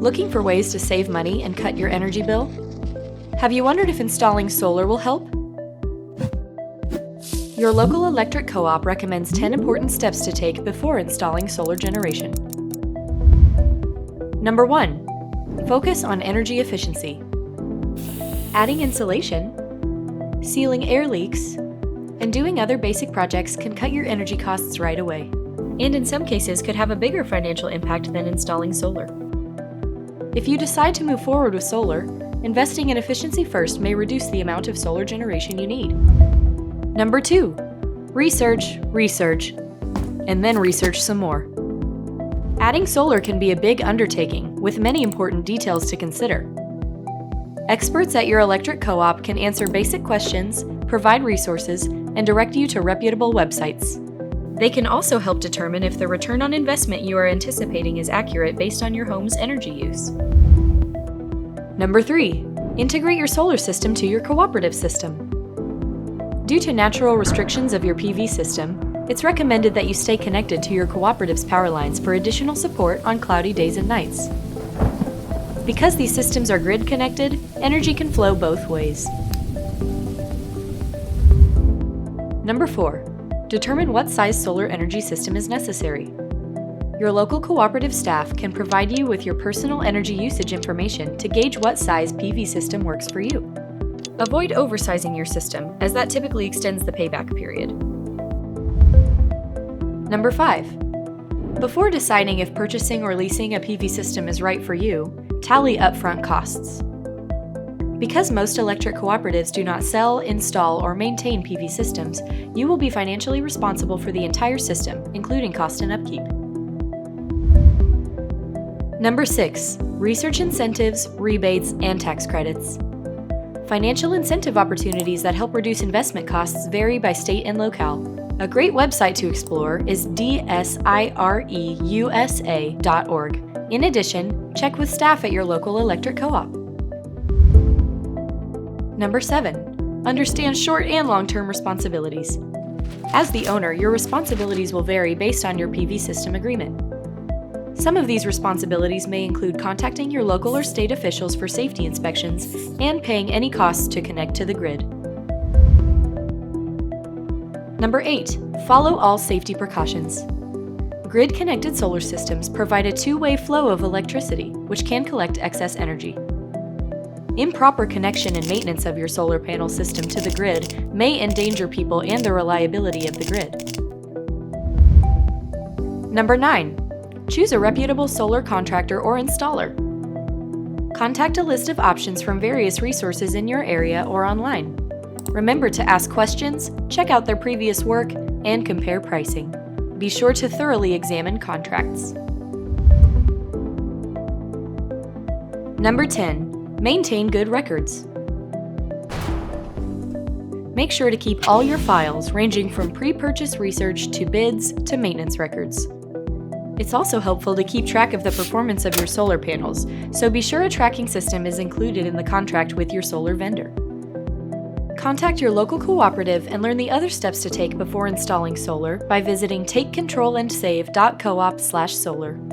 Looking for ways to save money and cut your energy bill? Have you wondered if installing solar will help? Your local electric co-op recommends 10 important steps to take before installing solar generation. Number 1. Focus on energy efficiency. Adding insulation, sealing air leaks, and doing other basic projects can cut your energy costs right away, and in some cases could have a bigger financial impact than installing solar. If you decide to move forward with solar, investing in efficiency first may reduce the amount of solar generation you need. Number 2. Research, and then research some more. Adding solar can be a big undertaking with many important details to consider. Experts at your electric co-op can answer basic questions, provide resources, and direct you to reputable websites. They can also help determine if the return on investment you are anticipating is accurate based on your home's energy use. Number 3. Integrate your solar system to your cooperative system. Due to natural restrictions of your PV system, it's recommended that you stay connected to your cooperative's power lines for additional support on cloudy days and nights. Because these systems are grid connected, energy can flow both ways. Number 4. Determine what size solar energy system is necessary. Your local cooperative staff can provide you with your personal energy usage information to gauge what size PV system works for you. Avoid oversizing your system, as that typically extends the payback period. Number 5. Before deciding if purchasing or leasing a PV system is right for you, tally upfront costs. Because most electric cooperatives do not sell, install, or maintain PV systems, you will be financially responsible for the entire system, including cost and upkeep. Number 6. Research incentives, rebates, and tax credits. Financial incentive opportunities that help reduce investment costs vary by state and locale. A great website to explore is dsireusa.org. In addition, check with staff at your local electric co-op. Number 7. Understand short and long-term responsibilities. As the owner, your responsibilities will vary based on your PV system agreement. Some of these responsibilities may include contacting your local or state officials for safety inspections and paying any costs to connect to the grid. Number 8. Follow all safety precautions. Grid-connected solar systems provide a two-way flow of electricity, which can collect excess energy. Improper connection and maintenance of your solar panel system to the grid may endanger people and the reliability of the grid. Number 9. Choose a reputable solar contractor or installer. Contact a list of options from various resources in your area or online. Remember to ask questions, check out their previous work, and compare pricing. Be sure to thoroughly examine contracts. Number 10. Maintain good records. Make sure to keep all your files, ranging from pre-purchase research to bids to maintenance records. It's also helpful to keep track of the performance of your solar panels, so be sure a tracking system is included in the contract with your solar vendor. Contact your local cooperative and learn the other steps to take before installing solar by visiting takecontrolandsave.coop/solar.